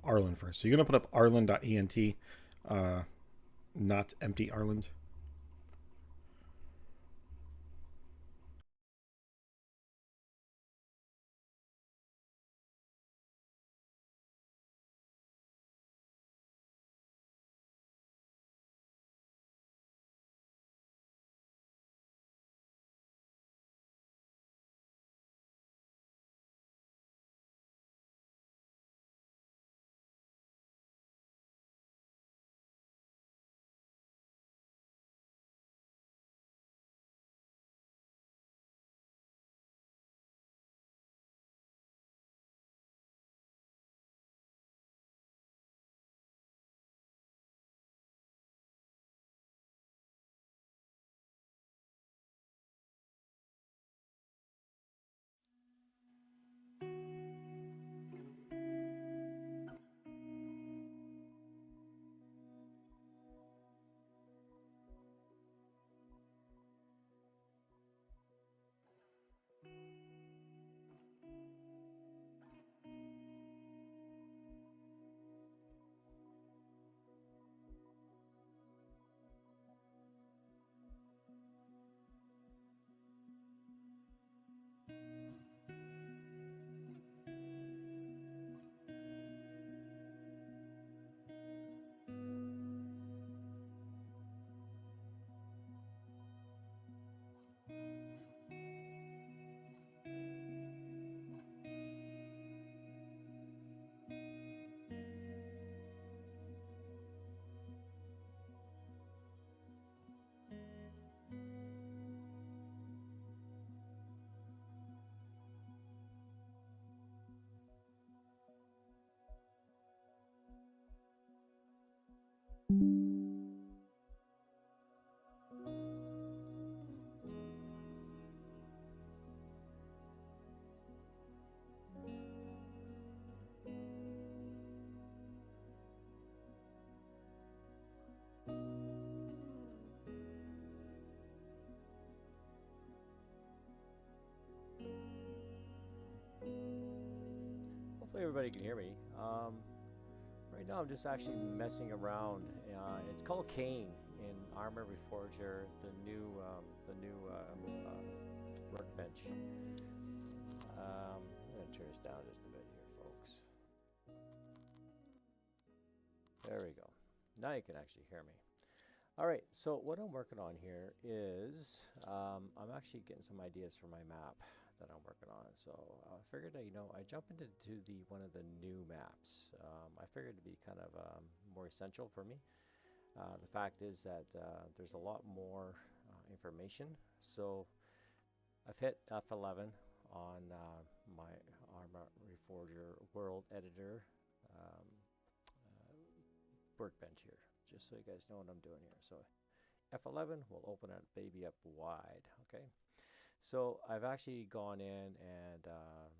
Arlen first. So you're going to put up arlen.ent, uh, not empty Arlen. Hopefully everybody can hear me. Right now I'm just actually messing around. It's called Kane in Arma Reforger, the new workbench. I'm gonna turn this down just a bit here, folks. There we go. Now you can actually hear me. All right, so what I'm working on here is I'm actually getting some ideas for my map that I'm working on. So I figured that, I jump into the one of the new maps. I figured it'd be kind of more essential for me. The fact is that there's a lot more information. So I've hit F11 on my Arma Reforger World Editor um, workbench here, just so you guys know what I'm doing here. So F11 will open that baby up wide. Okay, so I've actually gone in and I've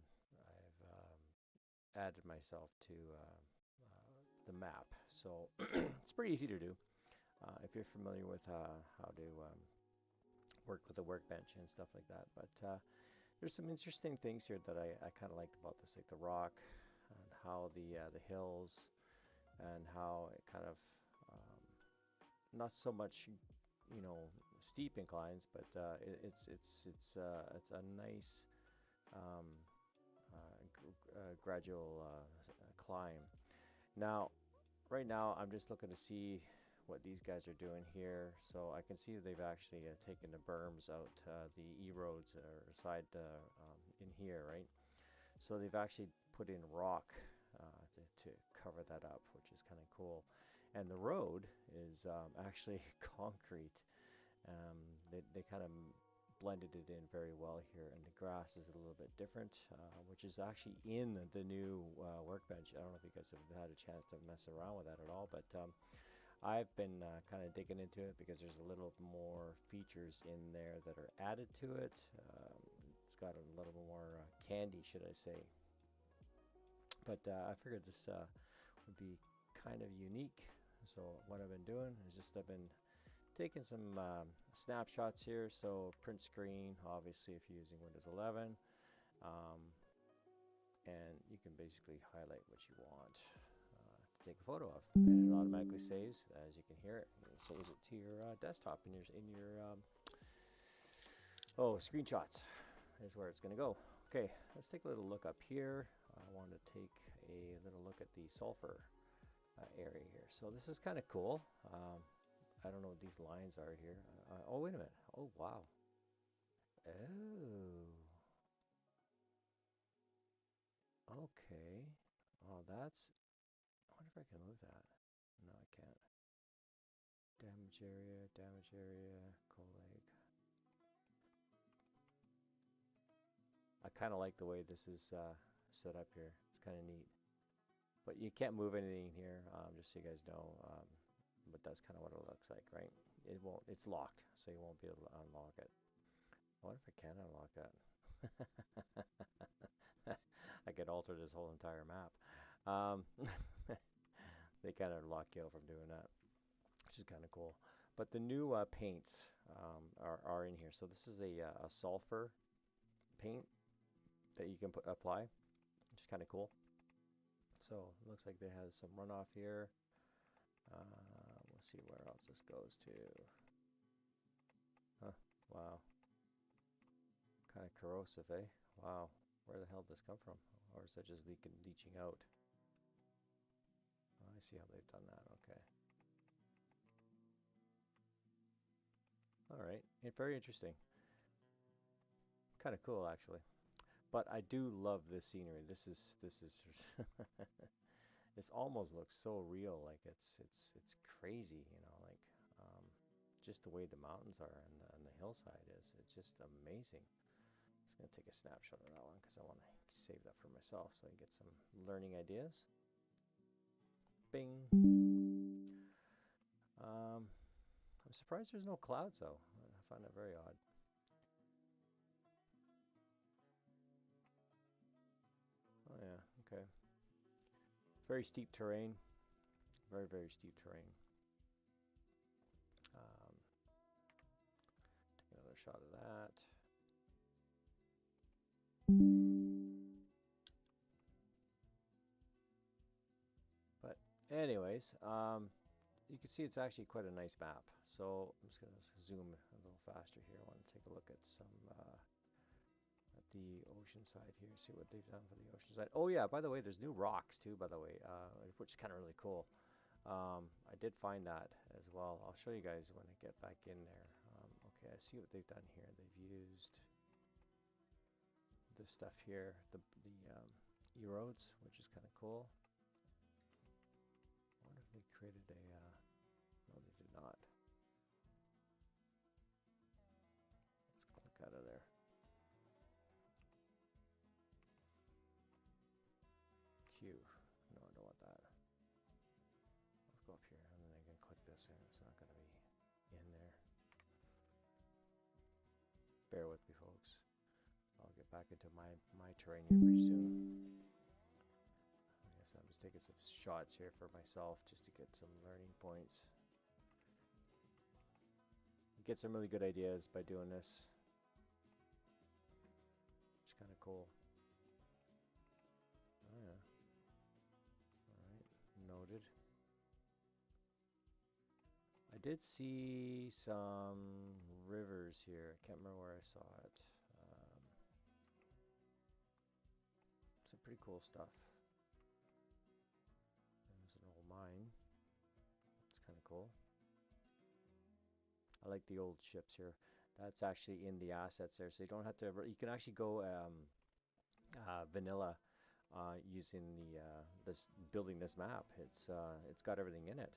added myself to the map. So it's pretty easy to do if you're familiar with how to work with a workbench and stuff like that. But there's some interesting things here that I kind of liked about this, like the rock and how the hills and how it kind of um, not so much, you know, steep inclines, but it's a nice um, gradual climb. Now, right now, I'm just looking to see what these guys are doing here. So I can see that they've actually taken the berms out, the E-roads or side in here, right? So they've actually put in rock to cover that up, which is kind of cool. And the road is actually concrete. They kind of blended it in very well here, and the grass is a little bit different, which is actually in the new workbench. I don't know if you guys have had a chance to mess around with that at all, but I've been kind of digging into it because there's a little more features in there that are added to it. It's got a little more candy, should I say. But I figured this would be kind of unique. So what I've been doing is just I've been taking some snapshots here. So print screen, obviously, if you're using Windows 11, um, and you can basically highlight what you want. take a photo of, and it automatically saves, as you can hear it, it saves it to your desktop in your oh, screenshots is where it's going to go. Okay, let's take a little look up here. I want to take a little look at the sulfur area here. So this is kind of cool. I don't know what these lines are here. Oh, wait a minute. Oh, wow. Oh, okay. Oh, that's... I wonder if I can move that. No, I can't. Damage area, collag. I kind of like the way this is set up here. It's kind of neat. But you can't move anything here, just so you guys know. But that's kind of what it looks like, right? It won't. It's locked, so you won't be able to unlock it. I wonder if I can unlock that. I could alter this whole entire map. Um, they kind of lock you out from doing that, which is kind of cool. But the new paints are in here. So this is a sulfur paint that you can apply, which is kind of cool. So it looks like they have some runoff here. We'll see where else this goes to. Huh, wow. Kind of corrosive, eh? Wow. Where the hell did this come from? Or is that just leaching out? Oh, I see how they've done that. Okay. All right. Very interesting. Kind of cool, actually. But I do love this scenery. This is this almost looks so real. Like it's crazy, you know, like just the way the mountains are and the hillside is. It's just amazing. Just gonna take a snapshot of that one because I want to save that for myself so I can get some learning ideas. Bing. I'm surprised there's no clouds though. I find that very odd. Oh yeah, okay. Very steep terrain. Very steep terrain. Um, take another shot of that. But anyways, you can see it's actually quite a nice map. So I'm just going to zoom a little faster here. I want to take a look at some at the ocean side here, see what they've done for the ocean side. Oh yeah, by the way, there's new rocks too, by the way, which is kind of really cool. I did find that as well. I'll show you guys when I get back in there. Okay, I see what they've done here. They've used this stuff here, the erodes, which is kind of cool. I wonder if they created a... no, they did not. Let's click out of there. Q. No, I don't want that. Let's go up here and then I can click this in. It's not going to be in there. Bear with me, folks. I'll get back into my terrain here pretty soon. I guess I'm just taking some shots here for myself just to get some learning points. Get some really good ideas by doing this. It's kind of cool. Oh yeah. Alright, noted. I did see some rivers here. I can't remember where I saw it. Some pretty cool stuff. There's an old mine. It's kind of cool. I like the old ships here. That's actually in the assets there, so you don't have to. You can actually go vanilla using the building this map. It's got everything in it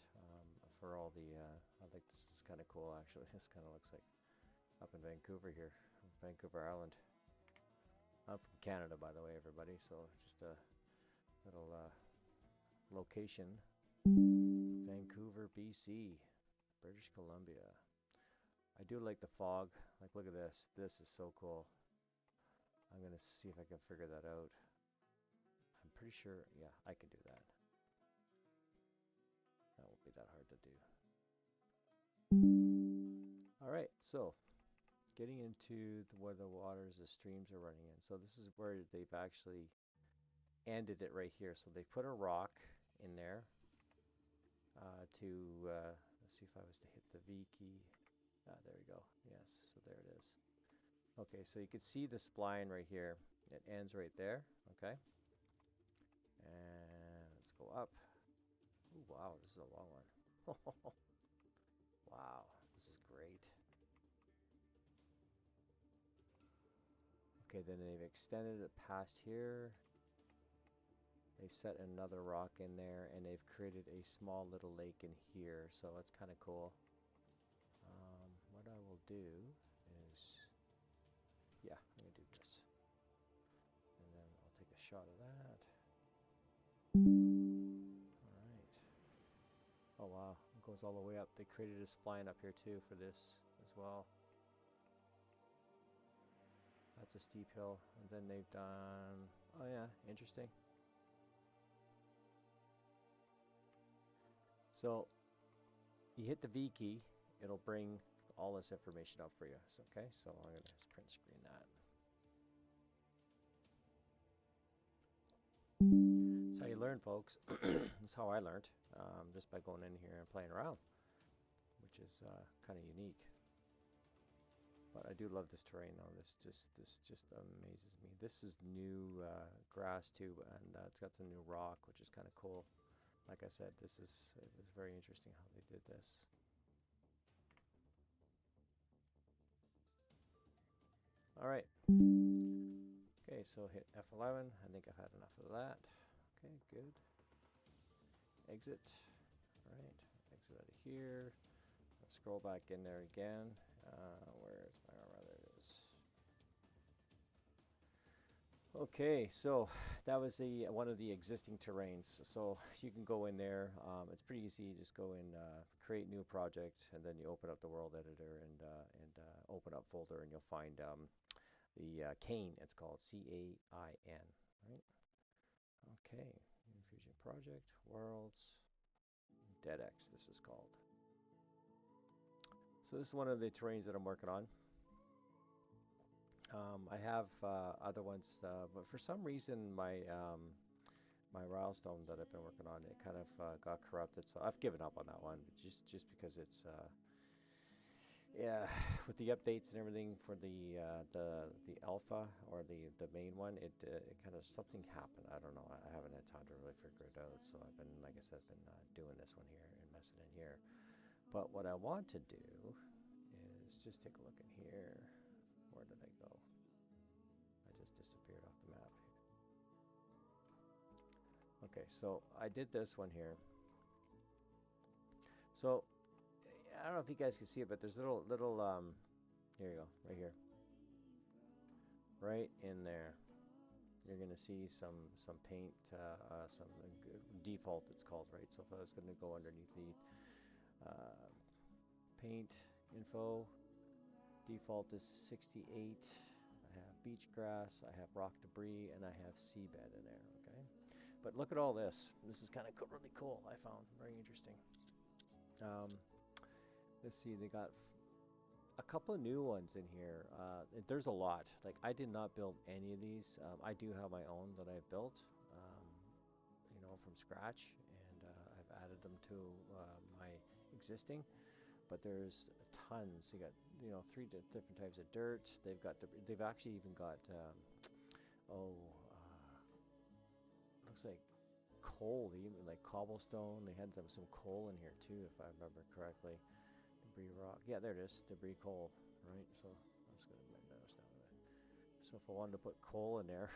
for all the. I think this is kind of cool actually. This kind of looks like up in Vancouver here, Vancouver Island. I'm from Canada, by the way, everybody. So just a little location. Vancouver, BC, British Columbia. I do like the fog. Like, look at this. This is so cool. I'm gonna see if I can figure that out. I'm pretty sure, yeah, I can do that. That won't be that hard to do. All right, so getting into where the waters, the streams are running in. So this is where they've actually ended it right here. So they put a rock in there, let's see if I was to hit the V key. There we go. Yes, so there it is. Okay, so you can see the spline right here. It ends right there. Okay, and let's go up. Ooh, wow, this is a long one. Wow, this is great. Okay, then they've extended it past here. They've set another rock in there, and they've created a small little lake in here, so that's kind of cool. What I will do is, yeah, I'm gonna do this, and then I'll take a shot of that. All right. Oh wow, it goes all the way up. They created a spline up here too for this as well. That's a steep hill, and then they've done. Oh yeah, interesting. So you hit the V key, it'll bring all this information up for you. So, okay, so I'm gonna just print screen that. That's how you learn, folks. That's how I learned, just by going in here and playing around, which is kind of unique. But I do love this terrain, though. This just amazes me. This is new grass too, and it's got some new rock, which is kind of cool. Like I said, it was very interesting how they did this. All right. Okay, so hit F11. I think I've had enough of that. Okay, good. Exit. All right, exit out of here. Let's scroll back in there again. Where's my Arma? There it is. Okay, so that was one of the existing terrains. So you can go in there. It's pretty easy. You just go in, create new project, and then you open up the world editor and open up folder, and you'll find the Cain. It's called CAIN. Right. Okay. Enfusion project worlds. DeadX. This is called. So this is one of the terrains that I'm working on. I have other ones, but for some reason my Rilestone that I've been working on, it kind of got corrupted, so I've given up on that one. Just because it's yeah, with the updates and everything for the alpha or the main one, it kind of something happened. I don't know. I haven't had time to really figure it out, so I've been, like I said, been doing this one here and messing in here. But what I want to do is just take a look in here. Where did I go? I just disappeared off the map. Okay, so I did this one here. So I don't know if you guys can see it, but there's little here you go, right here, right in there. You're gonna see some paint, some default it's called, right? So if I was gonna go underneath the paint info, default is 68. I have beach grass, I have rock debris, and I have seabed in there. Okay. But look at all this. This is kind of really cool. I found very interesting. Um, let's see. They got a couple of new ones in here. There's a lot. Like I did not build any of these. I do have my own that I've built, you know, from scratch, and I've added them to my existing. But there's tons. You got, you know, three different types of dirt. They've actually even got oh, looks like coal, even like cobblestone. They had some coal in here too, if I remember correctly. Debris rock. Yeah, there it is. Debris coal. Right. So I'm just gonna notice that with it. So if I wanted to put coal in there,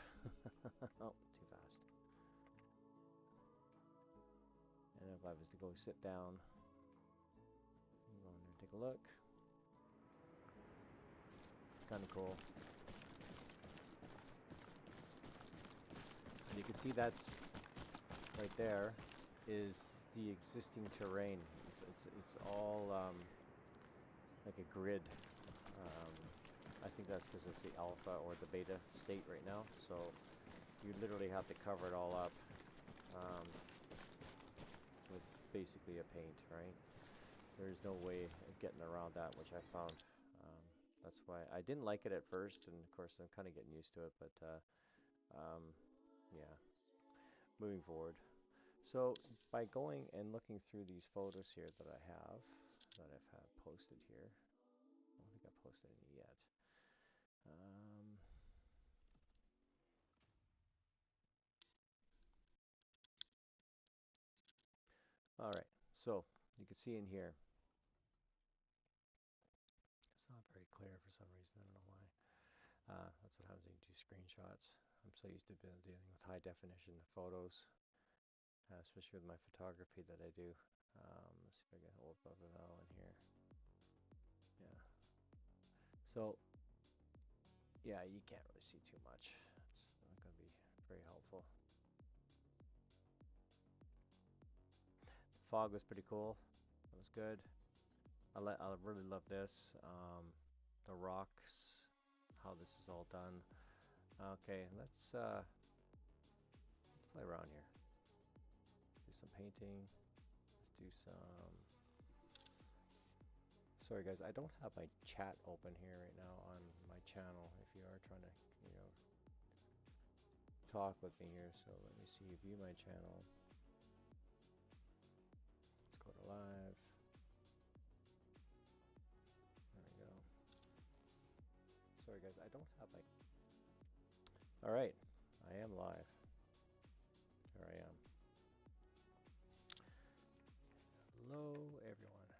oh, too fast. And if I was to go sit down, go in there and take a look. It's kind of cool. And you can see that's right there is the existing terrain. It's all like a grid. I think that's because it's the alpha or the beta state right now. So you literally have to cover it all up with basically a paint, right? There's no way of getting around that, which I found. That's why I didn't like it at first, and of course I'm kind of getting used to it. But yeah, moving forward. So by going and looking through these photos here that I have, that I've had posted here, I don't think I posted any yet. All right, so you can see in here, it's not very clear for some reason, I don't know why. That's what happens when you do screenshots. I'm so used to dealing with high definition photos, especially with my photography that I do. Let's see if I can hold above it all in here. Yeah. So, yeah, you can't really see too much. It's not going to be very helpful. The fog was pretty cool. That was good. I really love this. The rocks, how this is all done. Okay, let's play around here. Do some painting. Let's do some. Sorry guys, I don't have my chat open here right now on my channel. If you are trying to, talk with me here, so let me see. View my channel. Let's go to live. There we go. Sorry guys, I don't have my. All right, I am live. Here I am. Hello, everyone.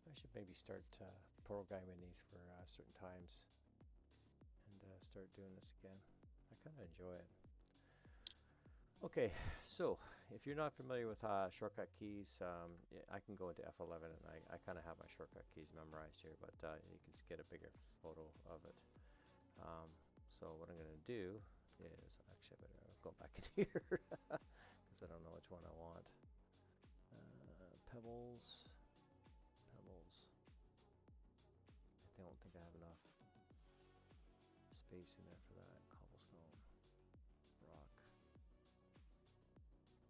I should maybe start programming these for certain times and start doing this again. I kind of enjoy it. Okay, so if you're not familiar with shortcut keys, I can go into F11 and I kind of have my shortcut keys memorized here, but you can get a bigger photo of it. So what I'm going to do is, actually I better go back in here because I don't know which one I want. Pebbles. I don't think I have enough space in there for that. Cobblestone, rock,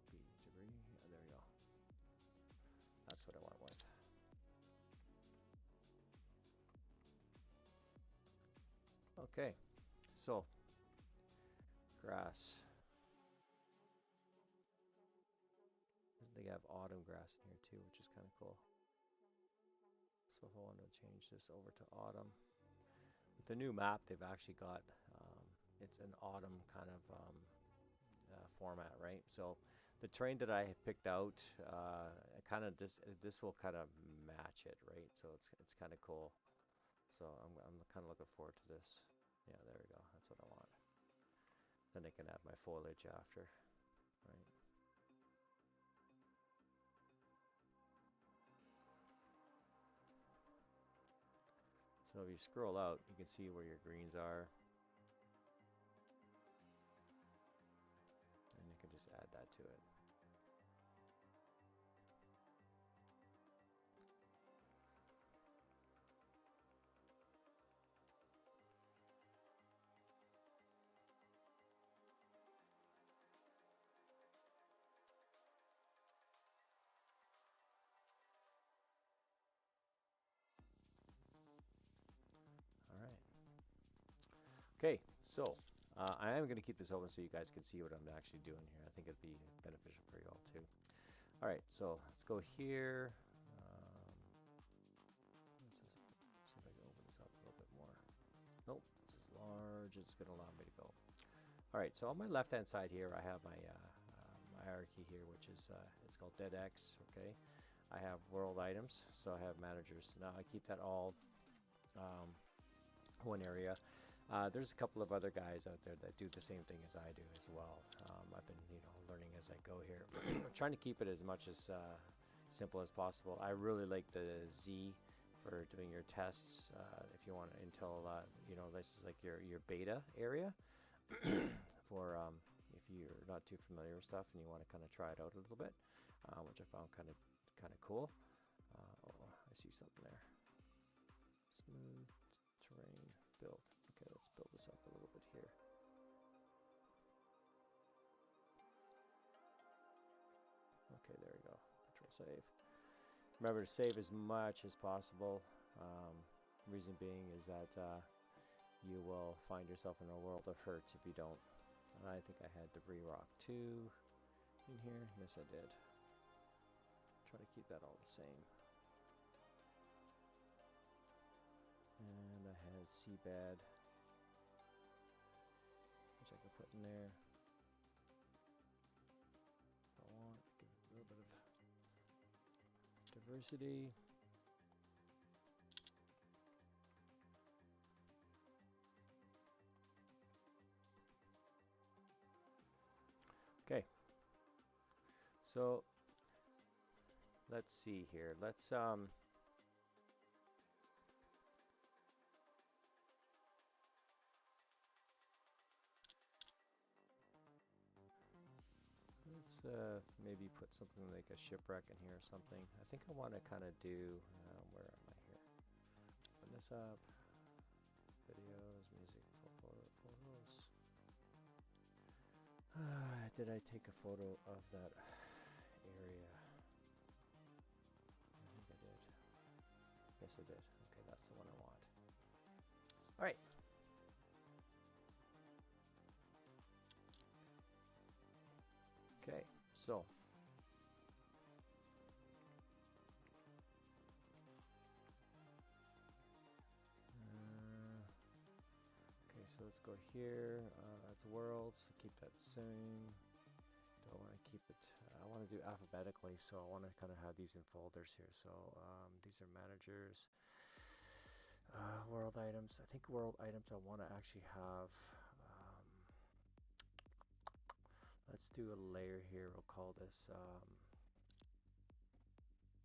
beach, debris. Oh, there we go. That's what I want with. Okay, so grass. They have autumn grass in here too, which is kind of cool. So if I want to change this over to autumn, with the new map, they've actually got it's an autumn kind of format, right? So the terrain that I picked out, kind of this will kind of match it, right? So it's kind of cool. So I'm kind of looking forward to this. Yeah, there we go. That's what I want. Then I can add my foliage after, right? So if you scroll out, you can see where your greens are. And you can just add that to it. All right. Okay, so I am going to keep this open so you guys can see what I'm actually doing here. I think it'd be beneficial for you all too. All right, so let's go here. Let's see if I can open this up a little bit more. Nope, it's as large as it's going to allow me to go. All right, so on my left-hand side here, I have my my hierarchy here, which is it's called dead X. Okay, I have world items, so I have managers. Now I keep that all one area. There's a couple of other guys out there that do the same thing as I do as well. I've been, learning as I go here. Trying to keep it as much as simple as possible. I really like the Z for doing your tests. If you want until this is like your beta area for if you're not too familiar with stuff and you want to kind of try it out a little bit, which I found kind of cool. Oh, I see something there. Smooth terrain build. Okay, let's build this up a little bit here. Okay, there we go. Control save. Remember to save as much as possible. Reason being is that you will find yourself in a world of hurt if you don't. I think I had debris rock 2 in here. Yes, I did. Try to keep that all the same. And I had seabed, which I can put in there. If I want, give it a little bit of diversity. Okay. So let's see here. Let's maybe put something like a shipwreck in here or something. I think I want to kind of do, where am I here? Open this up. Videos, music, photos. Did I take a photo of that area? I think I did. Yes, I did. Okay, that's the one I want. All right. Okay, so okay, so let's go here. That's worlds. Keep that same. Do I want to keep it? I want to do alphabetically, so I want to kind of have these in folders here. So these are managers, world items. I think world items I want to actually have. Let's do a layer here. We'll call this.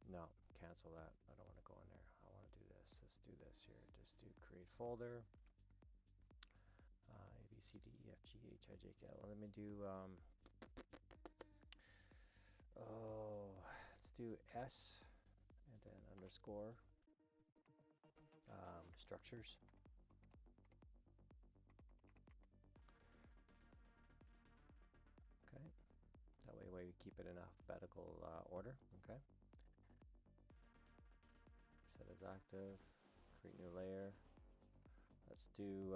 No, cancel that. I don't want to go in there. I want to do this. Let's do this here. Just do create folder. A, B, C, D, E, F, G, H, I, J, K, L. Let me do, let's do S and then underscore structures. Okay. That way we keep it in alphabetical order. Okay. Set as active. Create new layer. Let's do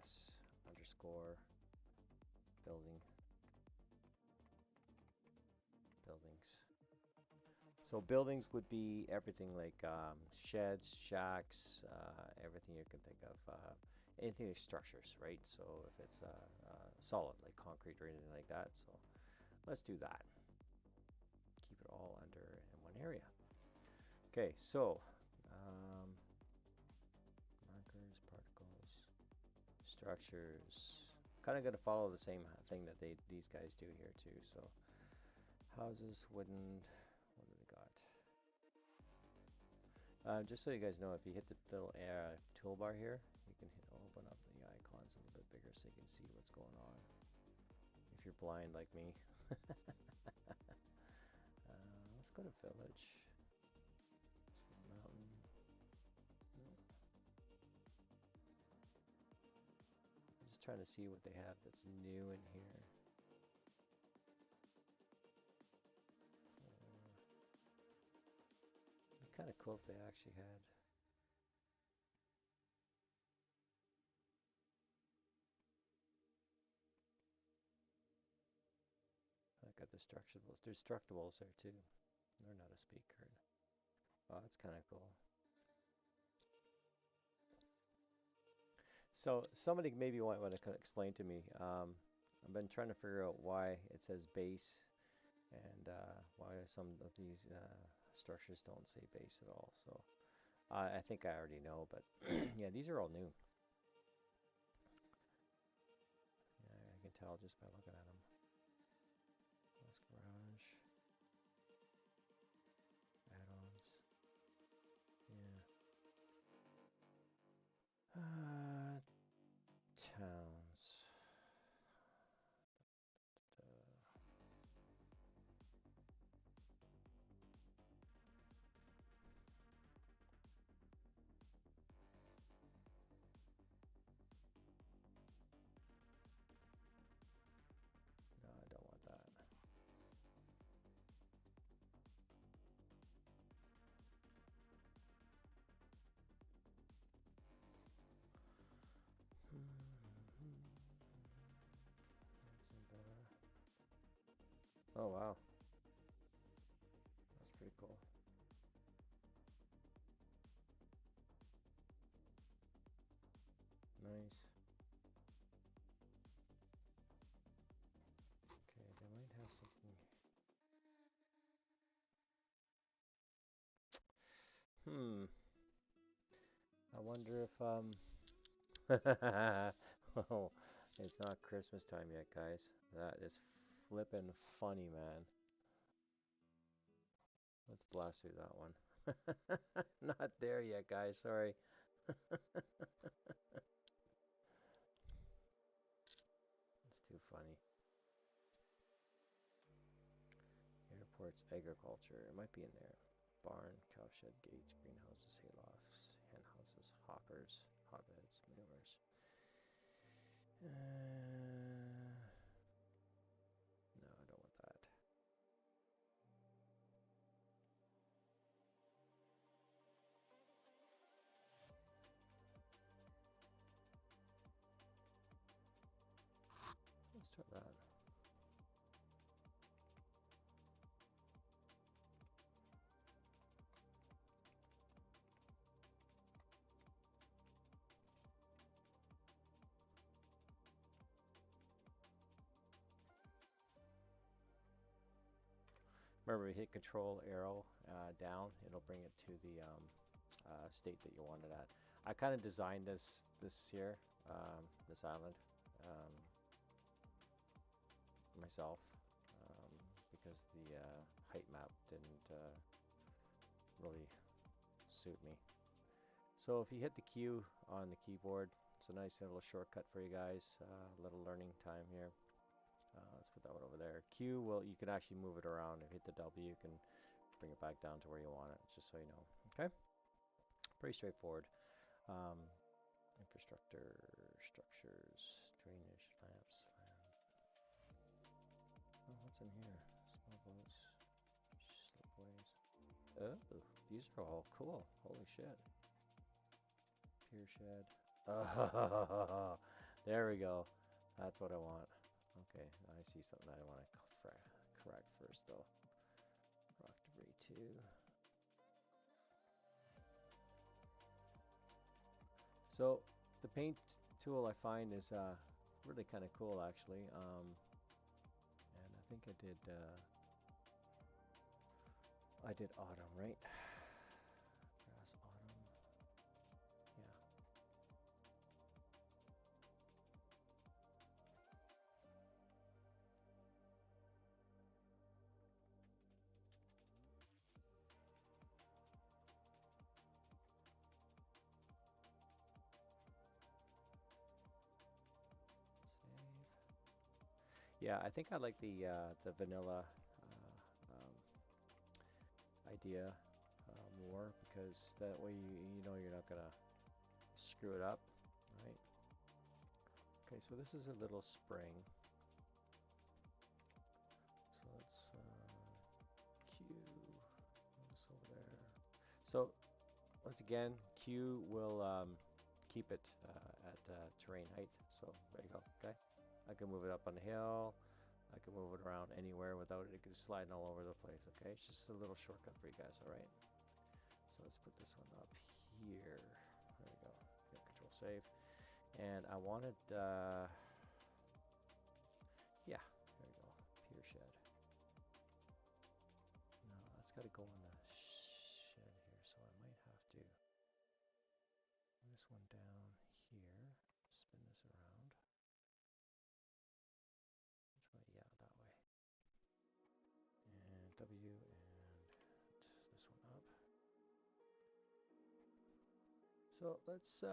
S underscore buildings. So buildings would be everything like sheds, shacks, everything you can think of, anything like structures, right? So if it's solid, like concrete or anything like that. So let's do that. Keep it all under in one area. Okay, so markers, particles, structures. Kind of going to follow the same thing that these guys do here too. So houses, wooden. What do they got? Just so you guys know, if you hit the little toolbar here, you can open up the icons a little bit bigger so you can see what's going on. If you're blind like me. Let's go to village. Mountain. No. I'm just trying to see what they have that's new in here. It'd be kind of cool if they actually had. I got the destructibles. There's destructibles there too. Learn how to speak card. Oh, that's kind of cool. So somebody maybe might want to explain to me. I've been trying to figure out why it says base and why some of these structures don't say base at all. So I think I already know, but yeah, these are all new. Yeah, I can tell just by looking at them. Garage. Add-ons. Yeah. Towns. Oh wow, that's pretty cool. Nice. Okay, they might have something. I wonder if oh, it's not Christmas time yet, guys. That is flippin' funny, man. Let's blast through that one. Not there yet, guys. Sorry. It's too funny. Airports, agriculture. It might be in there. Barn, cowshed, gates, greenhouses, haylofts, hen houses, hoppers, hotbeds, maneuvers. No, I don't want that. Let's try that. Remember, you hit Control arrow down. It'll bring it to the state that you want it at. I kind of designed this here, this island, um, myself, because the height map didn't really suit me. So if you hit the Q on the keyboard, it's a nice little shortcut for you guys. A little learning time here. Let's put that one over there. Q, well, you can actually move it around. If you hit the W, you can bring it back down to where you want it, just so you know. Okay? Pretty straightforward. Um, infrastructure, structures, drainage, lamps, oh, what's in here? Small boats, slipways. Oh, these are all cool. Holy shit. Pier shed. Oh, there we go. That's what I want. Okay, I see something I want to correct first, though. Rock debris 2. So the paint tool I find is really kind of cool, actually. And I think I did autumn, right? Grass autumn. Yeah. Save. Yeah, I think I like the vanilla idea more, because that way you know you're not gonna screw it up, right? Okay, so this is a little spring. So let's Q this over there. So once again, Q will keep it at terrain height. So there you go. Okay, I can move it up on the hill. I can move it around anywhere without it sliding all over the place. Okay, it's just a little shortcut for you guys. All right. So let's put this one up here. There we go. Yeah, control save. And I wanted, yeah, there we go. Pier shed. No, that's got to go on the shed here, so I might have to move this one down here. Spin this around. Which way? Yeah, that way. And W, and this one up. So let's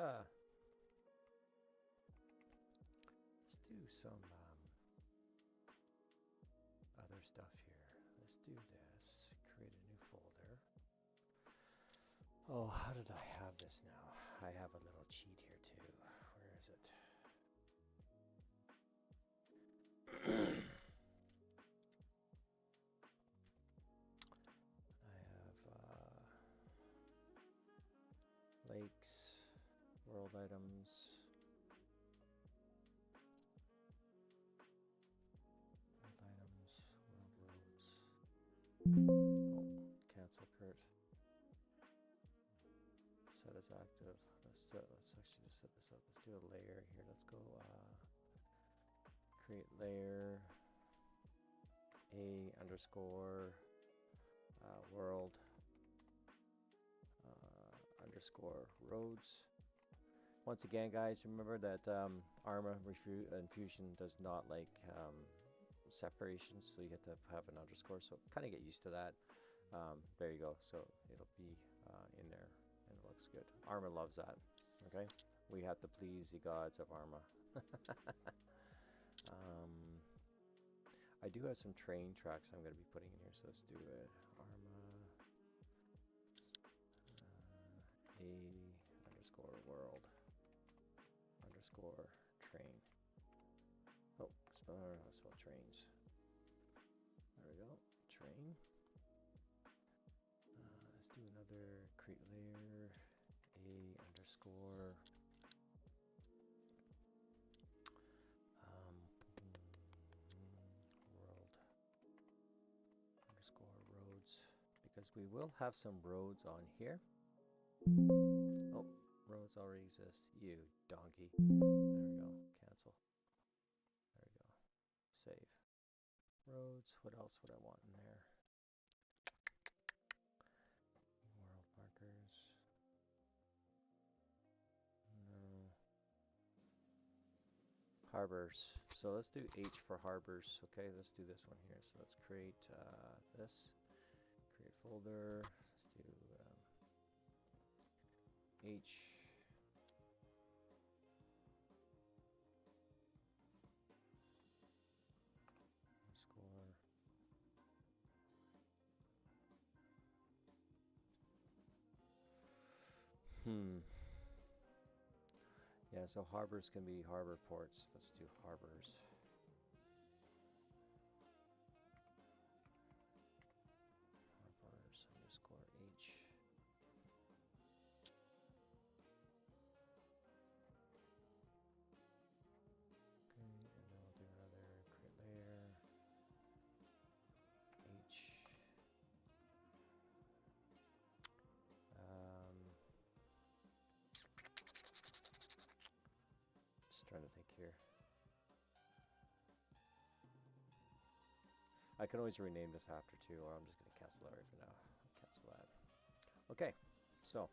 do some other stuff here. Let's do this. Create a new folder. Oh, how did I have this now? I have a little cheat here too. Where is it? I have lakes, world items, world items, world set as active. Let's actually just set this up. Let's do a layer here. Let's go create layer a underscore world underscore roads. Once again, guys, remember that Arma Enfusion does not like separation, so you have to have an underscore. So kind of get used to that. There you go. So it'll be in there, and it looks good. Arma loves that. Okay, we have to please the gods of Arma. I do have some train tracks I'm going to be putting in here, so let's do it. Arma a underscore world underscore train. Oh, spell trains. There we go. Train. Let's do another create layer a underscore world underscore roads, because we will have some roads on here. Oh, roads already exist. You donkey. There we go. Cancel. There we go. Save. Roads. What else would I want in there? World markers. No. Harbors. So let's do H for harbors. Okay, let's do this one here. So let's create this. Create folder. Let's do H. Underscore. Yeah, so harbors can be harbor ports. Let's do harbors. Harbors underscore H. Okay, and then we'll do another create layer. H. Just trying to think here. I can always rename this after too, or I'm just going to cancel that right for now. Cancel that. Okay, so.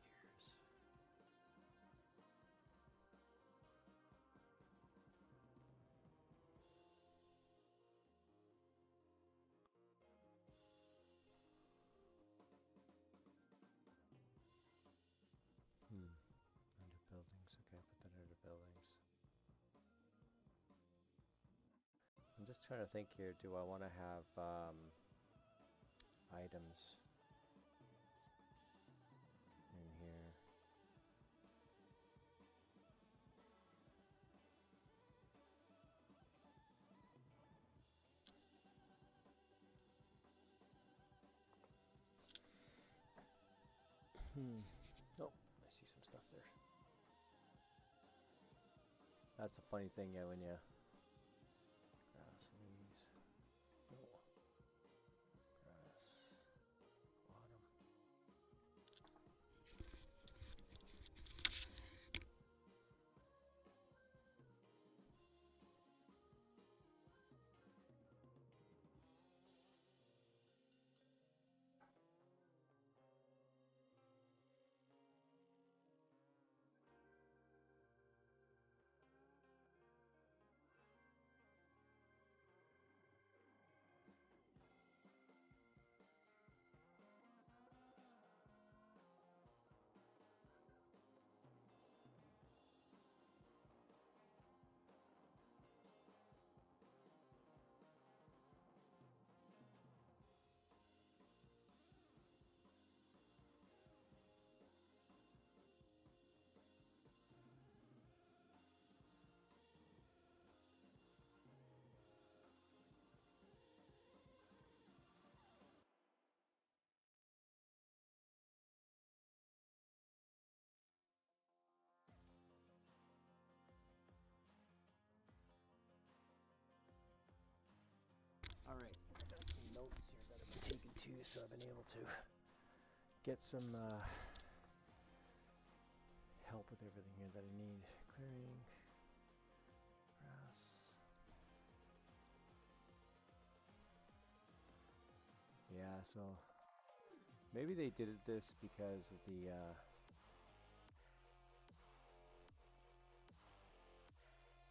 Peers. Under buildings. Okay, put that under buildings. I'm just trying to think here. Do I want to have items in here? Oh, I see some stuff there. That's a funny thing, yeah, when you grass leaves. Oh, grass bottom. so I've been able to get some help with everything here that I need. Clearing, grass. Yeah, so maybe they did this because of the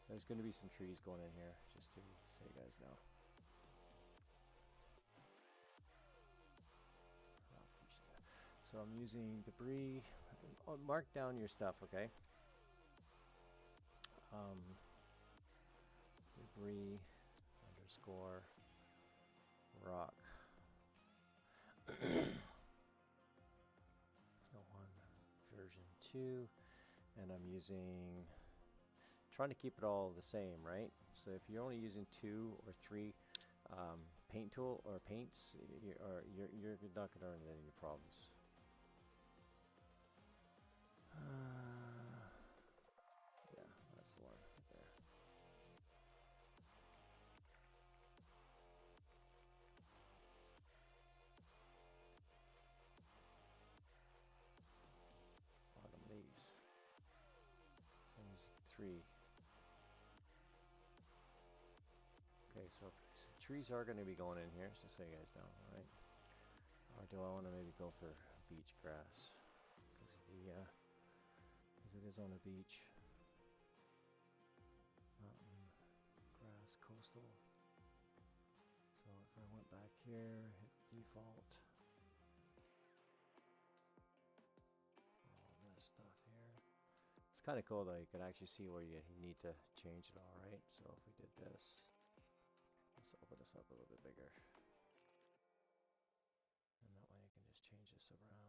there's going to be some trees going in here, just to so you guys know. So I'm using debris. Oh, mark down your stuff, okay? Debris underscore rock. One version 2, and I'm using, trying to keep it all the same, right? So if you're only using 2 or 3 paint tool or paints, you're not going to run into any problems. Yeah, that's the one right there. Autumn leaves. So I'm using 3. Okay, so trees are going to be going in here, just so you guys know, right? Or do I want to maybe go for beach grass? Because it is on a beach. Mountain, grass, coastal. So if I went back here, hit default. All this stuff here. It's kind of cool though, you can actually see where you need to change it all, right? So if we did this, let's open this up a little bit bigger. And that way you can just change this around.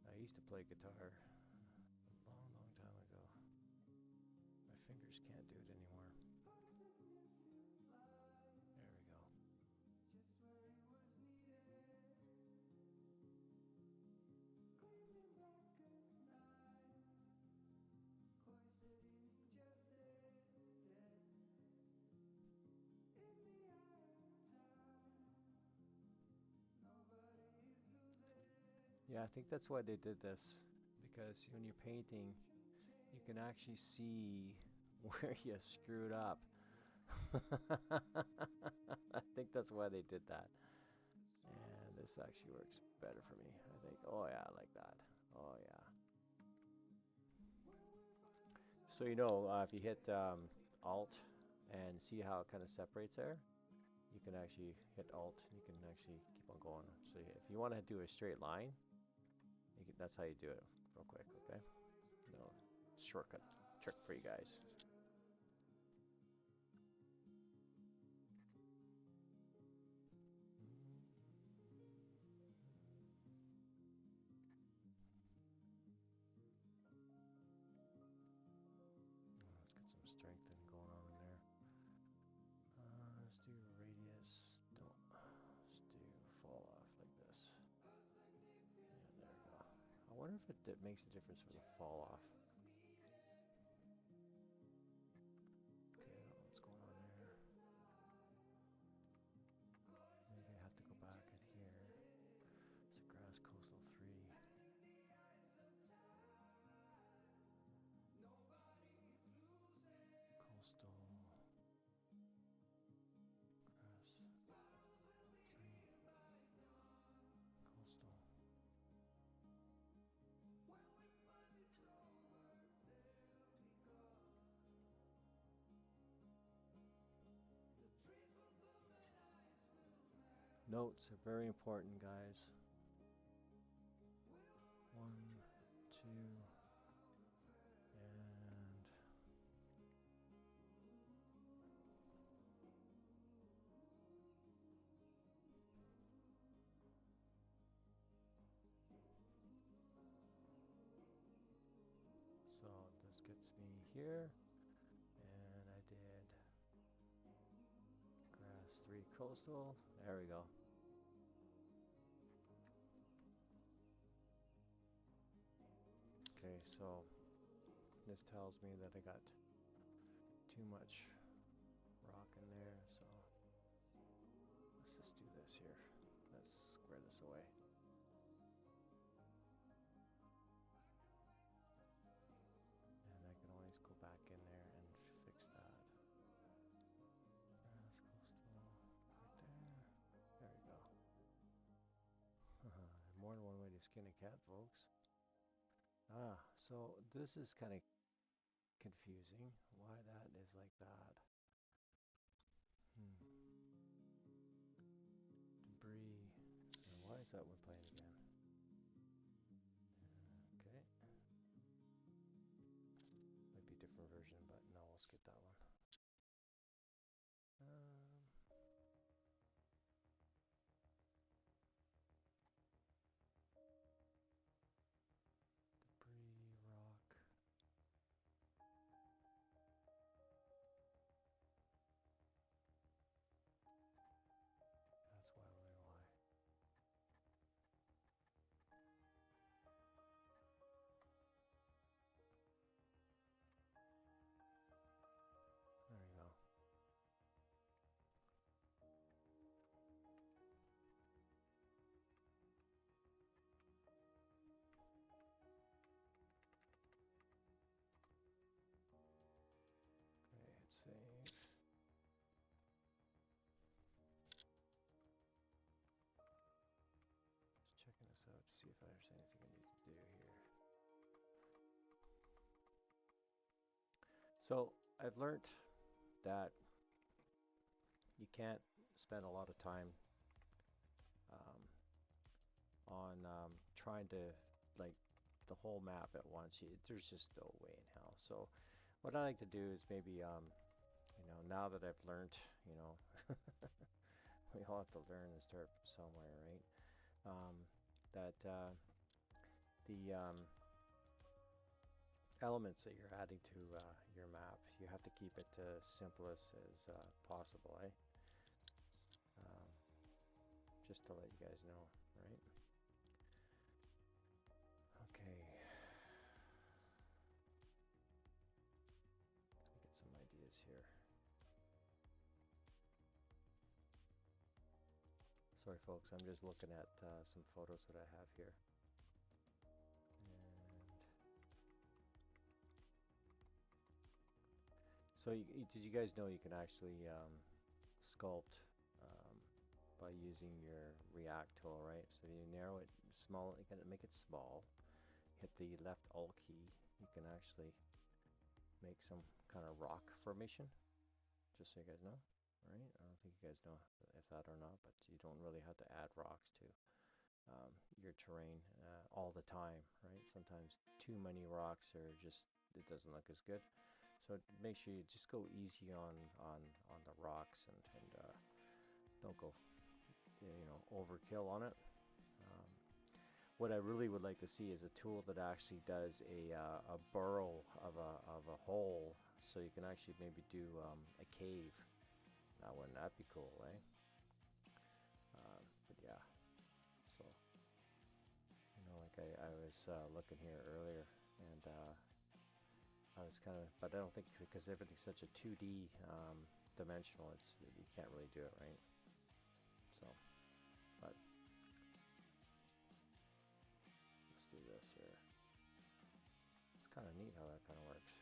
I used to play guitar a long, long time ago. My fingers can't do it anymore. There we go. Yeah, I think that's why they did this, because when you're painting, you can actually see where you screwed up. I think that's why they did that. And this actually works better for me, I think. Oh yeah, I like that. Oh yeah. So you know, if you hit Alt and see how it kind of separates there, you can actually hit Alt and you can actually keep on going. So if you want to do a straight line, that's how you do it real quick, okay? No shortcut trick for you guys. Let's get some strengthening going on in there. Let's do radius. Let's do fall off like this. Yeah, there we go. I wonder if it makes a difference for the fall off. Okay, I don't know what's going on there. Maybe I have to go back in here. It's a grass coastal 3. Coastal grass 3. Coastal. Notes are very important, guys. 1, 2, and so this gets me here, and I did grass 3 coastal. There we go. So this tells me that I got too much rock in there, so let's just do this here. Let's square this away. And I can always go back in there and fix that. That's close to right there. There we go. More than one way to skin a cat, folks. So this is kind of confusing. Why that is like that. Debris. And why is that one playing again? Okay. Might be a different version, but no, we'll skip that one. Debris, rock. That's why. There we go. Okay, hit save. Just checking this out to see if there's anything I need to do here. So I've learned that you can't spend a lot of time on trying to like the whole map at once. There's just no way in hell. So what I like to do is maybe you know, now that I've learned, you know, we all have to learn and start somewhere, right? That the elements that you're adding to your map, you have to keep it as simple as possible, eh? Just to let you guys know, right? Okay. Let me get some ideas here. Sorry folks, I'm just looking at some photos that I have here. And so did you guys know you can actually sculpt by using your React tool, right? So you narrow it small, you gotta make it small. Hit the left Alt key, you can actually make some kind of rock formation, just so you guys know, right? I don't think you guys know if that or not, but you don't really have to add rocks to your terrain all the time, right? Sometimes too many rocks are just, it doesn't look as good. So make sure you just go easy on the rocks and don't go, you know, overkill on it. What I really would like to see is a tool that actually does a burrow of a hole, so you can actually maybe do a cave. Now, wouldn't that be cool, eh? But yeah, so you know, like I was looking here earlier, and I was kind of, but I don't think, because everything's such a 2D dimensional, you can't really do it, right? So, but let's do this here. It's kind of neat how that kind of works.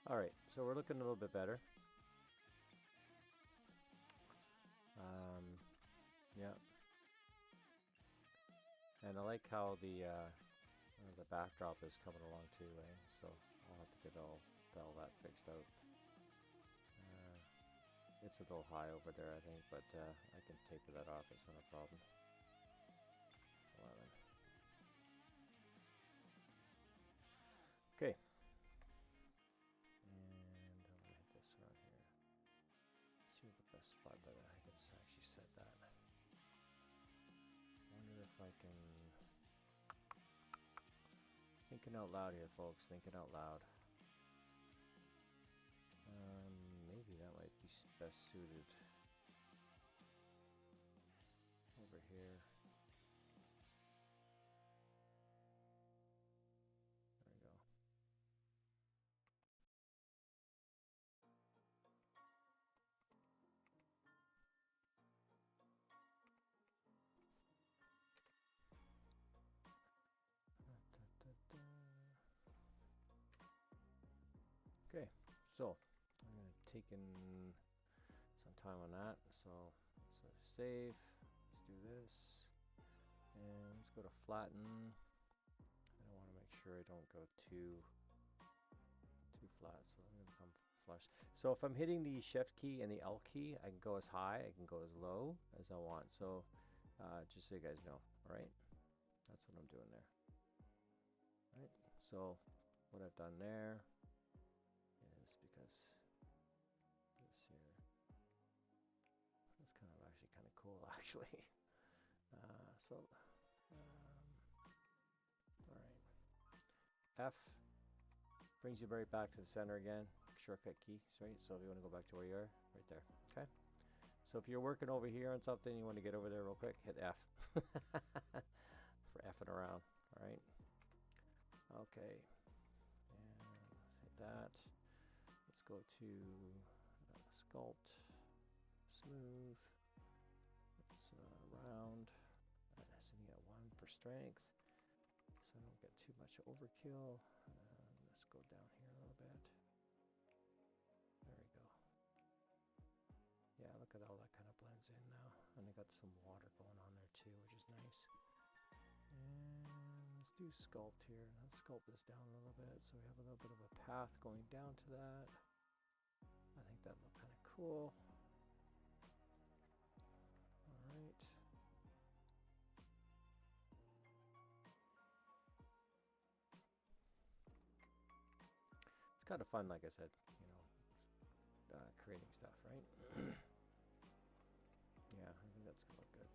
Alright, so we're looking a little bit better. Yeah. And I like how the backdrop is coming along too, eh? So I'll have to get all that fixed out. It's a little high over there, I think, but I can taper that off, it's not a problem. 11. Okay. And I'm gonna hit this around here. See the best spot that I can actually set that. Wonder if I can... Thinking out loud here, folks. Thinking out loud. Maybe that best suited over here. There we go. Okay, so I'm going to take in some time on that. So save. Let's do this. And let's go to flatten. I want to make sure I don't go too flat, so I'm going to become flush. So if I'm hitting the shift key and the L key, I can go as high, I can go as low as I want. So just so you guys know, all right? That's what I'm doing there. All right, so what I've done there is because this here, that's kind of actually kind of cool actually. All right, F brings you right back to the center again, shortcut key, right? So if you want to go back to where you are, right there, okay? So if you're working over here on something, you want to get over there real quick, hit F for effing around, all right? Okay, and hit that. Let's go to sculpt, smooth, it's round, setting at 1 for strength, so I don't get too much overkill. Let's go down here a little bit. There we go. Yeah, look at all that kind of blends in now. And I got some water going on there too, which is nice. And let's do sculpt here. Let's sculpt this down a little bit so we have a little bit of a path going down to that. I think that looked kind of cool. All right. It's kind of fun, like I said, you know, creating stuff, right? Yeah, I think that's gonna look good.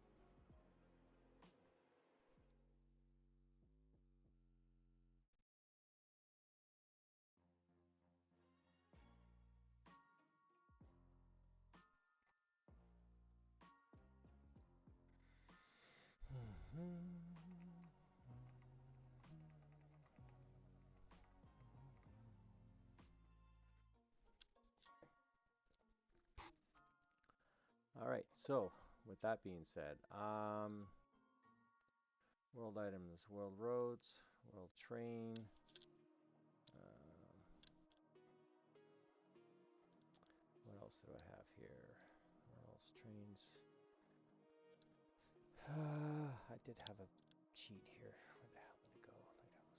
All right, so with that being said, world items, world roads, world train. What else do I have here? Worlds, trains. I did have a cheat here. Where the hell did it go? Lighthouse.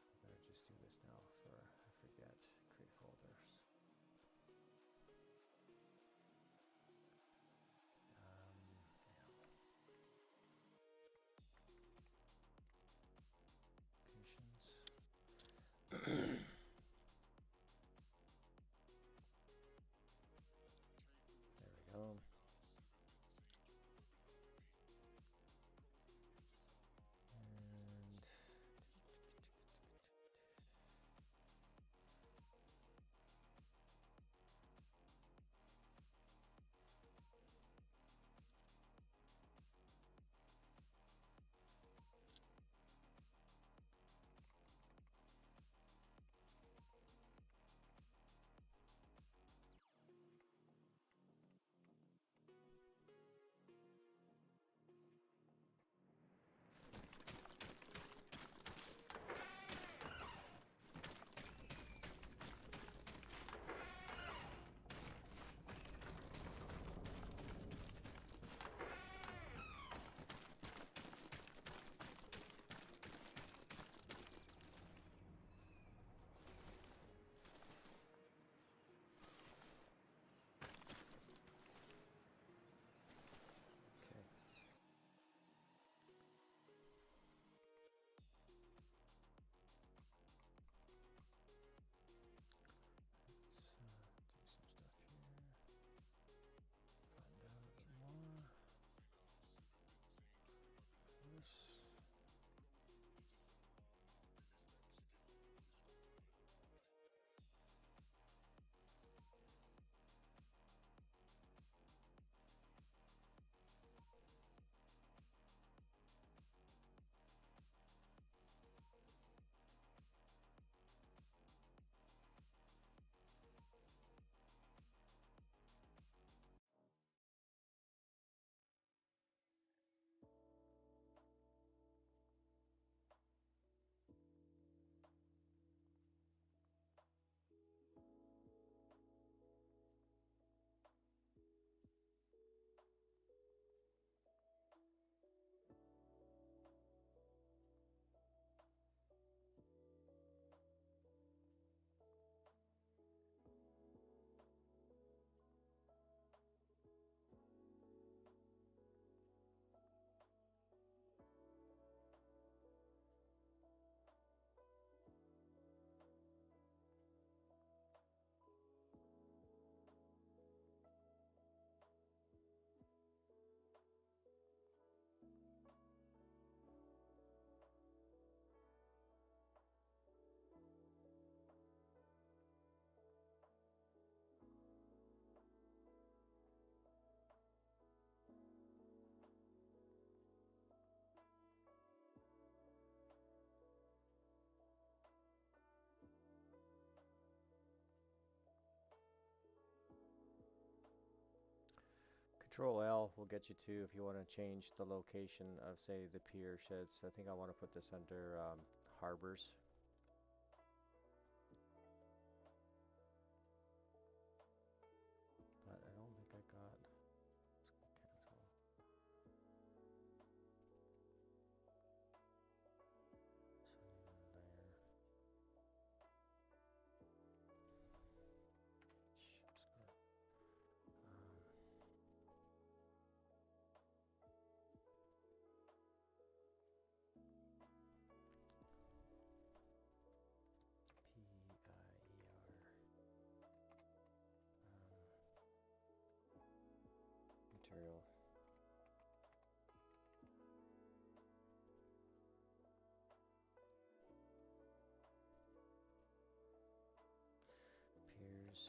I better just do this now for I forget. Create folders. Locations. Control L will get you to if you want to change the location of, say, the pier sheds. I think I want to put this under harbors. But I don't think I got. Let's go cancel. So there. Ship score. PIER. Material. Piers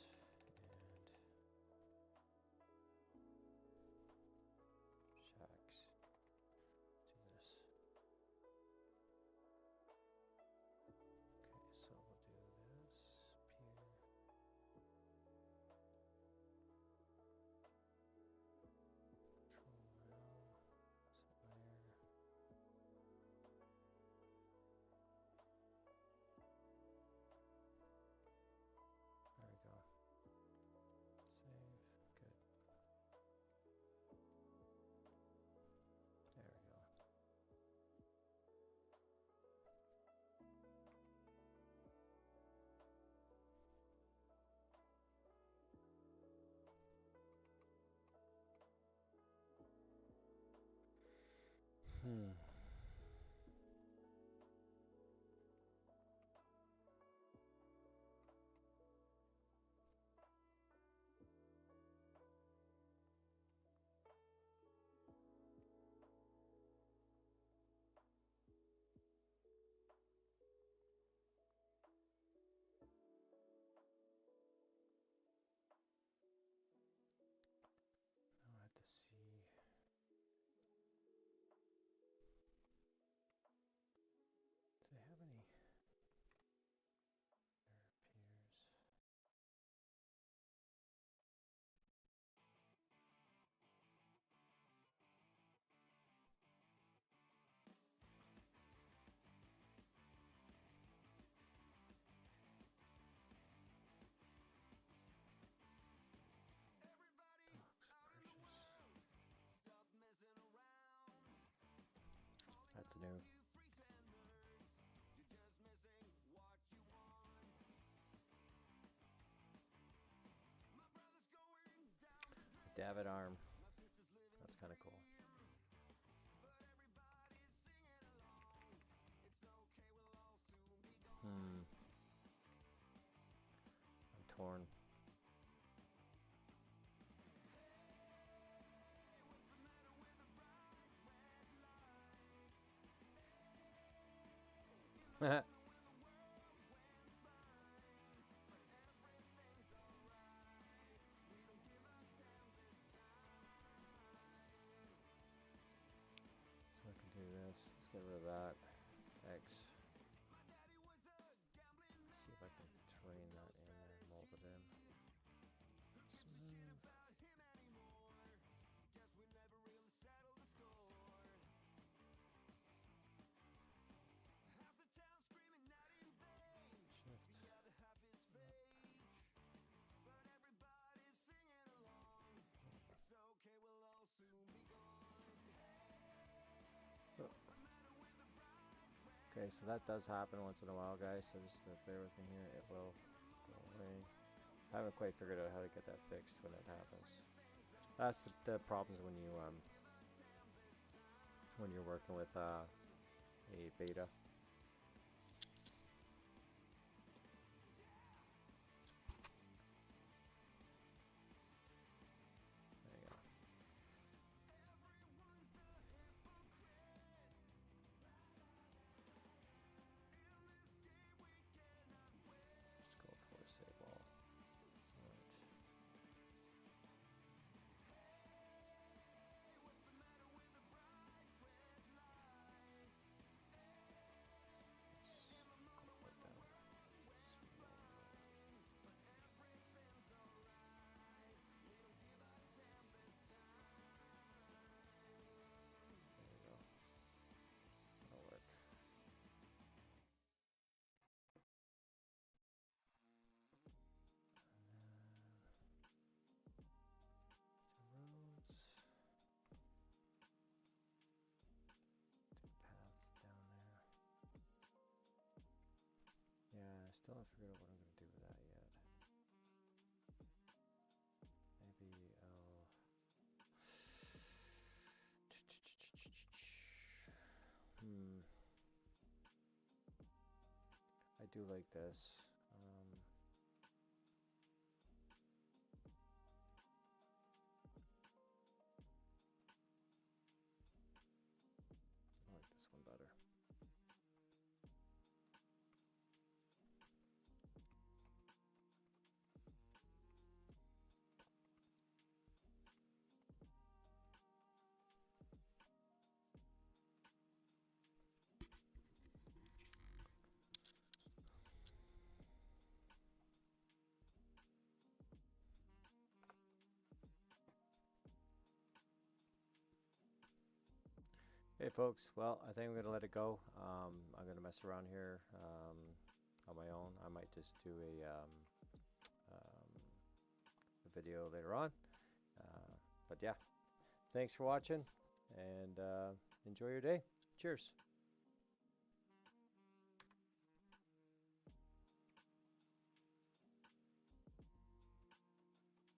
and shacks. Do this. Okay, so we'll do this. Pier. Control L. Set layer. There we go. Save. Good. There we go. Now I have to see. Do they have any air piers? That's new. David Arm. That's kind of cool. I'm torn. So I can do this. Let's get rid of that. X. Let's see if I can train that in there, mold it in. Smooth. Shift. Oh. Okay, so that does happen once in a while, guys, so just bear with me here. It will go away. I haven't quite figured out how to get that fixed when it happens. That's the problems when you're working with a beta. There you go. Just go for a save all. Still haven't figured out what I'm going to do with that yet. Maybe I'll... I do like this. I like this one better. Hey folks, well, I think I'm gonna let it go. I'm gonna mess around here on my own. I might just do a video later on. But yeah, thanks for watching and enjoy your day. Cheers.